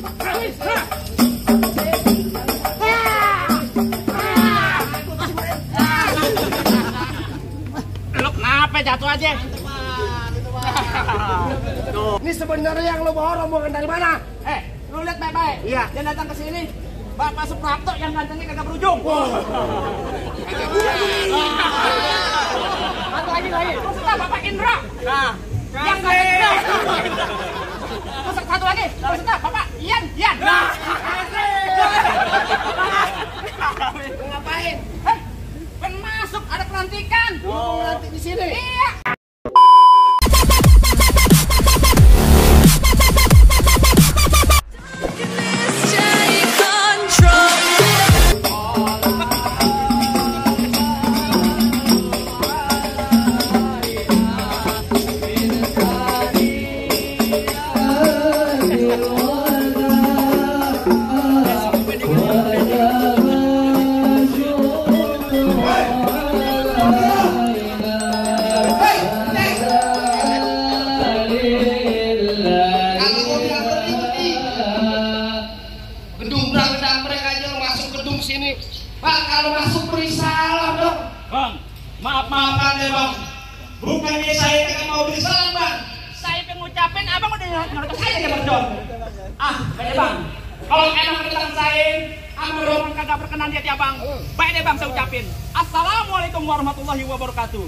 Lu kenapa jatuh aja? Ini sebenarnya yang lu bawa rombongan dari mana? Lu lihat baik-baik. Iya. Dia datang ke sini. Bapak Suprapto yang gantengnya kagak berujung. Satu lagi. Maksudnya Bapak Indra. Nah, yang gantengnya. Satu lagi. Maksudnya Bapak Ian. Nah, Ngapain? kan masuk ada pelantikan. Mau ngelantik di sini? Iya. Pak, kalau masuk beri salam dong. Bang, maaf ya bang. Bukannya saya tidak mau beri salam bang. Saya pengucapin abang udah ngerti saya ya bang John. Baik bang. Kalau emang tentang saya, abang rombongan kagak berkenan di hati abang. Baik deh bang, saya ucapin. Assalamualaikum warahmatullahi wabarakatuh.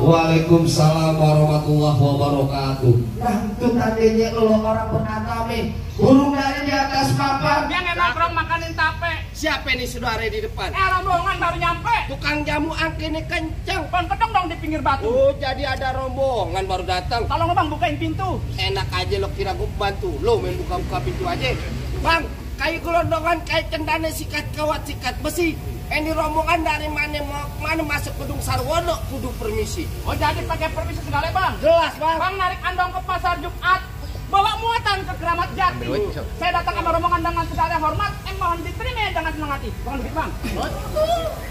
Waalaikumsalam warahmatullahi wabarakatuh. Nah, itu tadinya lo orang bernatame. Burung dari di atas papan. Dia nggak nongkrong makanin tape. Siapa nih saudara di depan? Rombongan baru nyampe. Tukang jamu angkinnya kencang. Pon kedong dong di pinggir batu. Oh, jadi ada rombongan baru datang. Tolong bang bukain pintu. Enak aja lo kira gue bantu. Lo main buka-buka pintu aja. Bang, kayak gelondongan kayak cendana sikat kawat sikat besi. Ini rombongan dari mana masuk gedung Sarwono kudu permisi. Oh jadi pakai permisi segala bang. Jelas bang. Bang narik andong ke pasar Jumat. Bawa muatan ke Keramat Jati. Saya datang sama rombongan dengan segala hormat. Mohon diterima dengan senang hati. Mohon duit bang.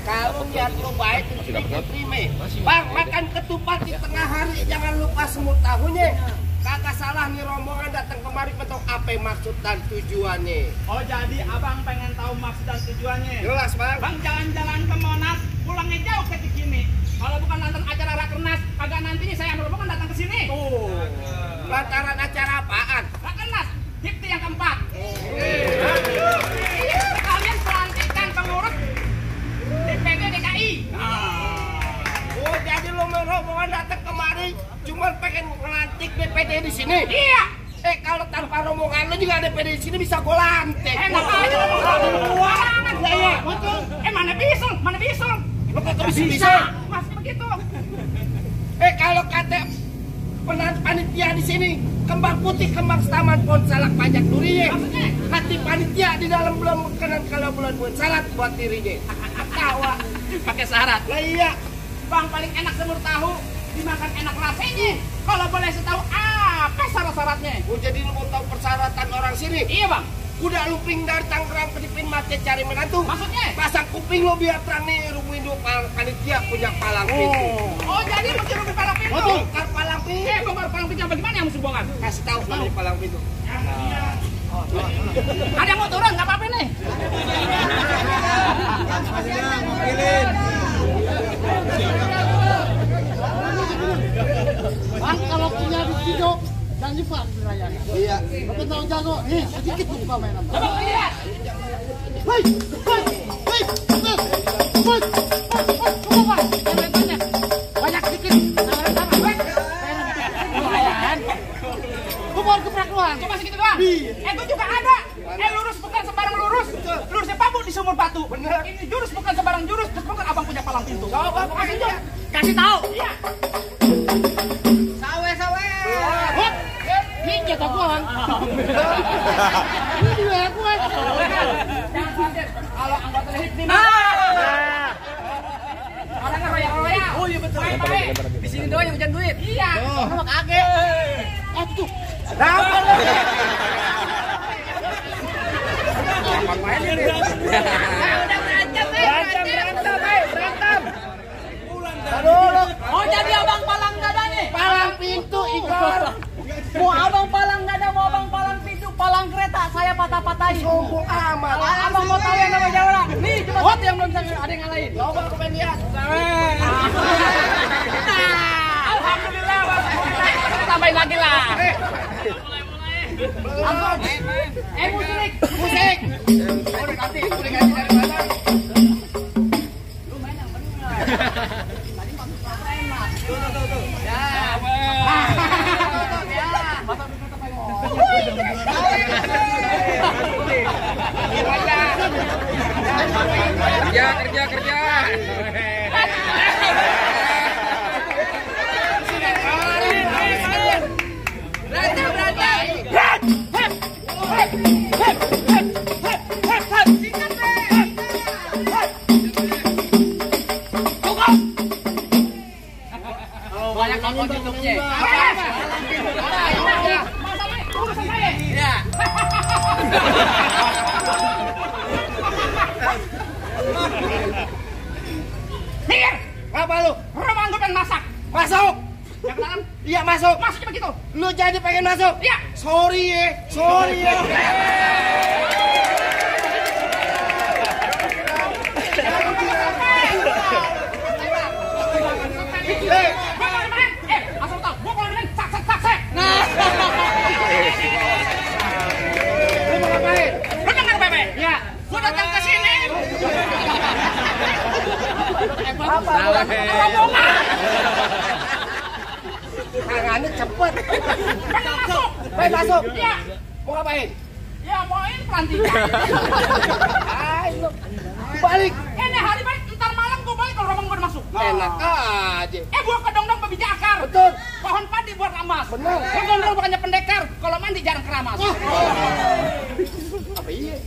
Kalau niat lo baik diterima. Bang, makan ketupat di tengah hari jangan lupa semut tahunya. Kagak salah nih rombongan datang kemari untuk apa maksud dan tujuannya. Oh jadi abang pengen tahu maksud dan tujuannya. Jelas bang. Bang jalan-jalan ke Monas, pulangnya jauh ke Cikini. Kalau bukan nonton acara Rakernas, kagak nantinya saya sama rombongan datang ke sini. Tuh. Lantaran acara apaan? Rakernas, Hipti yang keempat. Kalian pelantikan pengurus DPD DKI. Oh jadi lo rombongan datang kemari cuma pengen melantik DPD di sini? Iya. Kalau tanpa rombongan lo juga DPD di sini bisa gue lantik. Enak aja lo banget ya. Mana bisa? Lo kok bisa? Masih begitu. Kalau kata panitia di sini kembang putih kembang taman pon salak pajak durinya. Maksudnya? Hati panitia di dalam belum makanan kalau bulan buat salad buat dirinya. Tawa Pakai syarat. lah iya. Bang paling enak semur tahu, dimakan enak rasanya. Kalau boleh saya tahu apa syarat-syaratnya? Oh jadi lu mau tahu persyaratan orang sini? Iya bang. Kuda luping dari Tangerang kedipin mati cari menantu. Maksudnya? Pasang kuping lo biar terang nih rumuin dua panitia punya palang pintu. Oh jadi mesti rugi palang pintu. Bongkar palang pintu. Bongkar palang pintu bagaimana yang mesti bongkar? Kasih tahu namanya palang pintu. Ada yang mau turun nggak apa-apa nih. Bang, kalau punya di video jangan lipat dirayanya. Iya. Tapi tahu jago, nih sedikit buka mainan. Coba lihat. Hei, banyak sedikit. Gue mau gebrak doang. Cuma segitu doang. Gue juga ada. Lurus bukan sembarang lurus. Lurusnya pabuk di sumur batu. Bener. Ini jurus bukan sembarang jurus. Terus bukan abang punya palang pintu. Coba Kasih tahu. Kasih tahu. Iya. Sawe. Hop, ini jatah gua. Ini dia gua. Jangan khawatir. Kalau anggota lehit nih. Orangnya royal. Oh iya betul. Baik. Di sini doang yang hujan duit. Iya. Sama kaget. Tuh. Berantem. Oh jadi abang palang dada nih. Palang pintu Igor. Mau abang palang dada, mau abang palang pintu, palang ngalahin. Sombong amat. Abang mau tahu yang namanya orang. Nih cuma satu yang belum bisa ada yang ngalahin. Coba aku pengen lihat. Alhamdulillah, Bang. Tambahin lagi lah. Langsung. Musik. Musik. Udah ganti dari mana? Lu main yang benar. Tadi masuk sana enak. Tuh. Ya. Kerja. Banyak nonton YouTube-nya. Minggir! Apa lu? Rombongan gue pengen masak. Masuk. Yang ke dalam? Iya masuk. Masuknya begitu. Lu jadi pengen masuk? Iya. Sorry ya. Asal tau, gue kalau main sak. Lu mau ngapain? Lu dengar Bebe? Ya. Gue datang ke sini. Apa? Rombongan. Tangannya cepet. Pengen masuk. Pengen masuk? Iya. Mau ngapain? Ya mauin pelantikan. Ayo. Balik. Ini hari balik, ntar malam gue balik kalau rombongan gue udah masuk. Enak aja. Gue kedong-dong berbiji akar. Betul. Pohon padi buat ramas. Bener. Gue gondrong bukannya pendekar. Kalau mandi jarang keramas. Apa iya?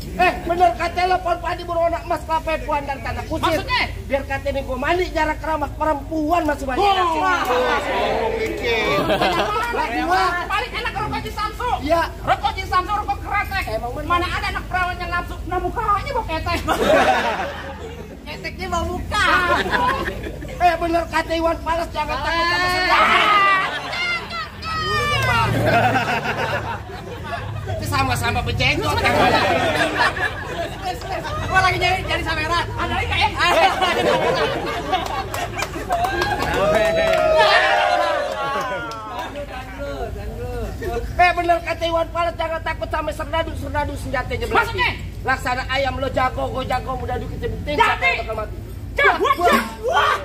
Bener kata lo pohon padi berwarna emas, kelapa puan dan tanah kusir. Maksudnya? Biar kata ini gue mandi jarang keramas, perempuan masih banyak. Lagi wah. Paling enak rokok Ji Samsu. Iya. Rokok Ji Samsu, rokok kretek. Emang bener. Mana ada anak perawan yang nafsu. Nah mukanya bau ketek. Keteknya bau muka. Bener kata Iwan Fals, jangan takut sama sejarah. Itu sama-sama bejenggot. Gua lagi nyari kamera. Ada lagi kayak. Bener kata Iwan Fals, jangan takut sama serdadu senjatanya belakang. Maksudnya? Laksana ayam lo jago, gue jago, mudah dikit penting. Jadi. Siapa yang bakal mati? Wah.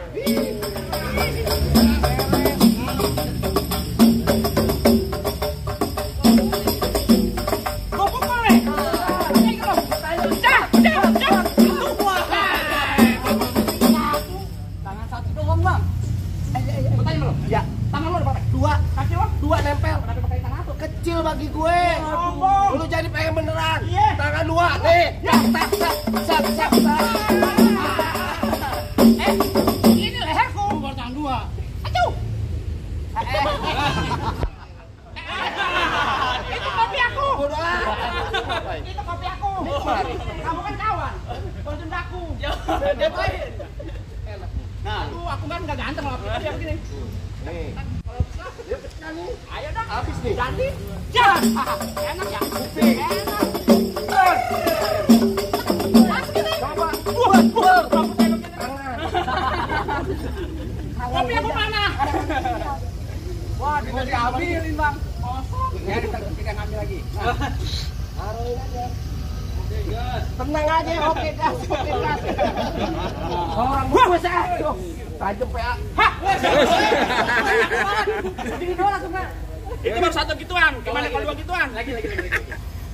Tangan satu doang, Bang. Gue tanya lo. Ya, Tangan lo ada berapa? dua. Kaki lo? Dua nempel. Kenapa pakai tangan satu? Kecil bagi gue. Sombong. Lu jadi pengen beneran. Iya. Tangan dua. Nih. Sak. Ini leherku. Baru tangan dua. Acuh. Itu kopi aku. Bodoh amat. Itu kopi aku. Kamu kan kawan. Kalau dendaku. Nah, aku kan nggak ganteng kalau dia begini. Nih. Dia pecah nih. Ayo dah. Habis nih. Jadi, jangan. Enak ya. Enak. Coba. Kopi aku mana? Wah, bisa diambilin, Bang. Kosong. Ya, kita ngambil lagi. Taruhin aja. Tenang aja, oke gas. Orang bungkus aja. Tajam PA. Hah? Begini doang langsung, Bang. Itu baru satu gituan. Gimana kalau dua gituan? Lagi.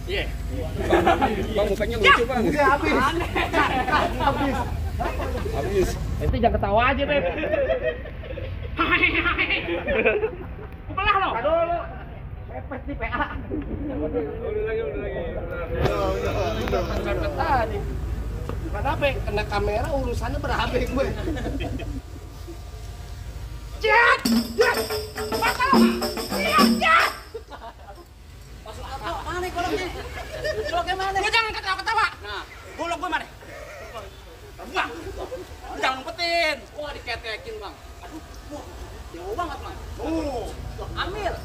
Iya. Bang, mukanya lucu, Bang. Udah habis. Habis. Nanti jangan ketawa aja, Beb. Belah lo. Aduh, lu. Pepet nih PA. Udah lagi. Kenapa? Kena kamera urusannya berabe gue. Jat! Mata lo! Jat! Mana koloknya? Koloknya mana? Lu jangan ketawa-ketawa. Nah, golok gue mana? Wah, jangan umpetin. Wah, diketekin, Bang. Aduh, jauh banget, Bang. Ambil.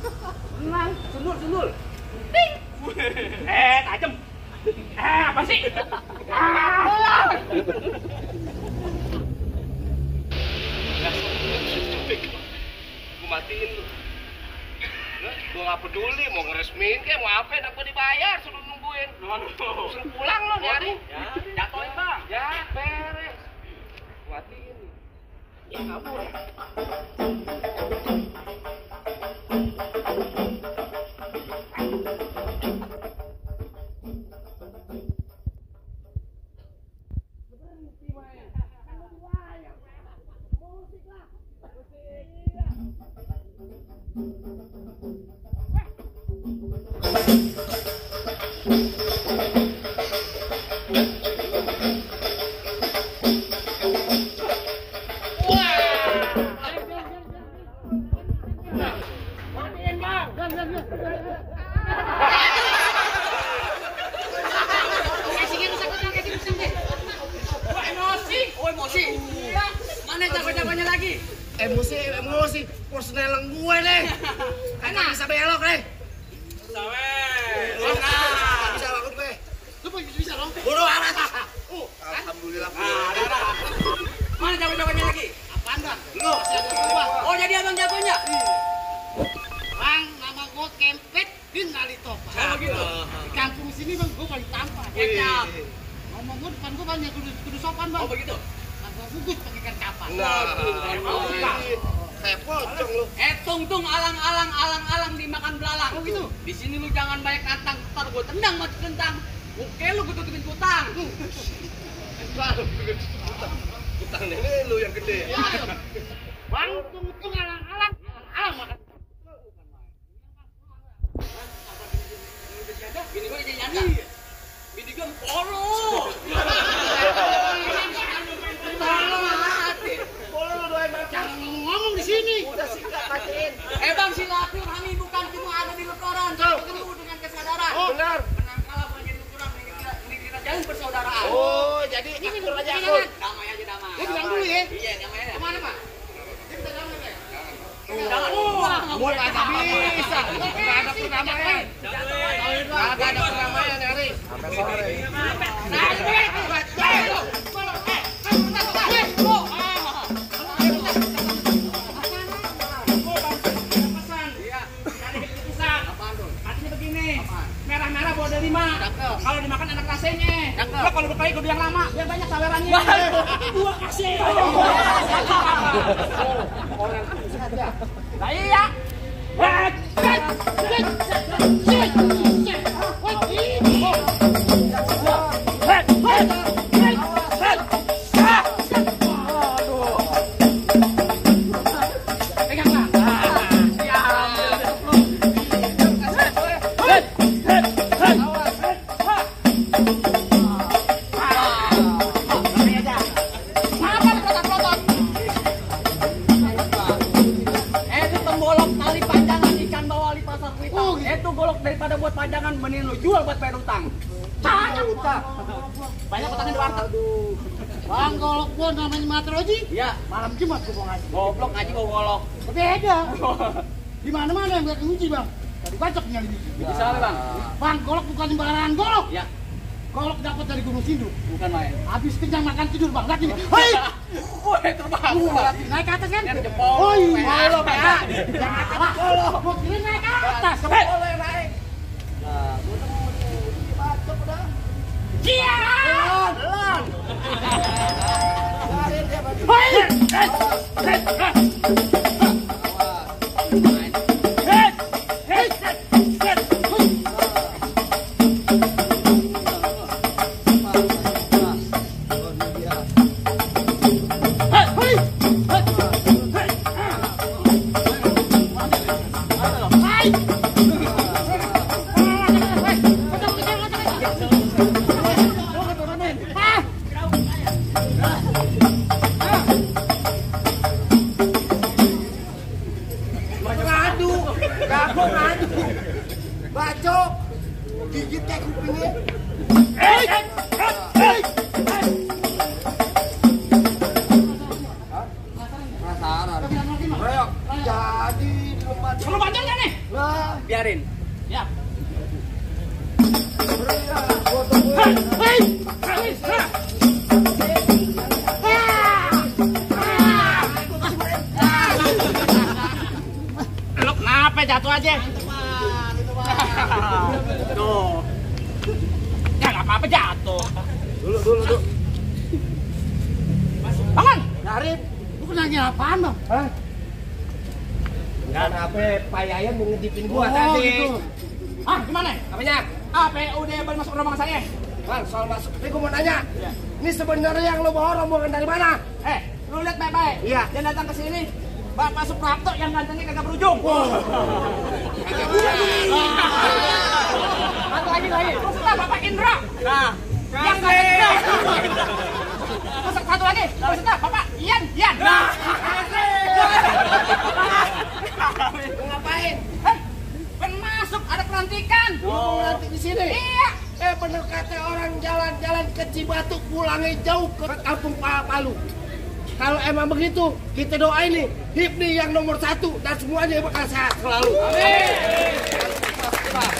Tenang. Sundul. Ting! Tajem. Masih. Gue matiin lu. Gue gak peduli mau ngeresmiin kayak mau apa, enak gue dibayar, suruh nungguin. Suruh pulang lo nyari. Ya, jatuhin bang. Ya beres. Matiin. Ya kabur. Emosi, persnelang gue deh. Kagak bisa belok deh. Bisa banget gue. Lu bisa dong. Bodoh amat. Alhamdulillah. Mana jago-jagonya lagi? Apaan bang? Lu. Oh jadi abang jagonya? Bang, nama gua Kempet bin Nalitopa. Oh gitu. Di kampung sini bang, gua paling tampan. Kecap. Ngomong gua depan gua banyak kudu sopan bang. Oh begitu. Gua bungkus pakai ikan kapas. Kayak pocong lu. Tung alang dimakan belalang. Oh gitu. Di sini lu jangan banyak nantang, ntar gua tendang mati kentang. Oke lu gua tutupin utang. Utang nenek lu yang gede. Bang, tung alang makan. Bini gua jadi nyata. Bini gua polo. Boleh lu doain bang. Jangan ngomong di sini. Udah singkat matiin. Bang, silaturahmi bukan cuma ada di lekuran, tapi penuh dengan kesadaran. Oh benar. Menang kalah bukan jadi ukuran, ini kita jalin persaudaraan. Oh jadi akur aja akur. Damai aja damai. Lu bilang dulu ya. Iya, damai aja. Kemana Pak? Kita damai ya. Jangan. Gua kagak bisa. Enggak ada perdamaian. Kagak ada perdamaian hari. Sampai sore. Merah-merah bawa dari 5. Kalau dimakan enak rasanya. Lo kalau berkali kudu yang lama, biar banyak sawerannya. Gua kasih. Orang saja. Lah iya. Daripada buat pajangan, mending lu jual buat bayar utang. Banyak utang. Banyak utangnya di warteg. Bang, golok gua namanya Matroji. Iya, malam Jumat gua mau ngaji. Goblok ngaji gua golok. Beda. Di mana-mana yang buat uji, Bang. Tadi bacoknya ini. Bisa apa, Bang? Bang, golok bukan sembarangan golok. Iya. Golok dapat dari Gunung Sindur. Bukan main. Habis kenyang makan tidur, Bang. Lihat ini. Hei. Woi, terbang. Naik ke atas kan? Ini jempol. Oi, Lo, Pak. jangan salah. Gua kira naik ke atas. Boleh naik. Nah, gua nemu di bacok udah. Iya. Belum. Cari dia bacok. Bacok, gigit kayak kupingnya. Penasaran. Reok, jadi di lembat. Perlu bacoknya nih? Nah, Biarin. Ya. beri ya, gua tungguin. aja. Tuh. Ya nggak apa-apa jatuh. Dulu. Bangun. Nyari. Lu nanya apaan, Bang? Hah? Enggak apa Pak Yayan mau ngedipin gua Oh, tadi. gitu. Ah, gimana? Apanya? Apa udah baru masuk rombongan saya? Bang, soal masuk. Ini gua mau nanya. Ini sebenarnya yang lu bawa rombongan dari mana? Lu lihat baik-baik. Iya. Dia datang ke sini. Bapak Suprapto yang gantengnya kagak berujung. Satu lagi. Maksudnya Bapak Indra. Nah, yang gantengnya. Masuk satu lagi. Maksudnya Bapak Ian. Nah, Lu ngapain? kan masuk ada pelantikan. Lu mau nanti di sini? Iya. Bener kata orang jalan-jalan ke Cibatu pulangnya jauh ke kampung Palu. Kalau emang begitu, kita doain nih HIPNI yang nomor 1 dan semuanya bakal sehat selalu. Amin.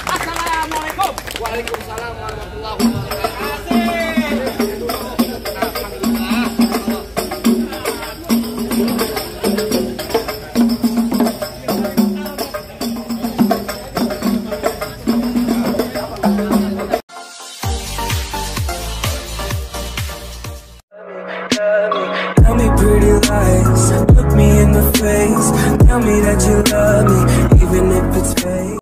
Assalamualaikum. Waalaikumsalam warahmatullahi wabarakatuh. Tell me pretty lies, look me in the face. Tell me that you love me, even if it's fake.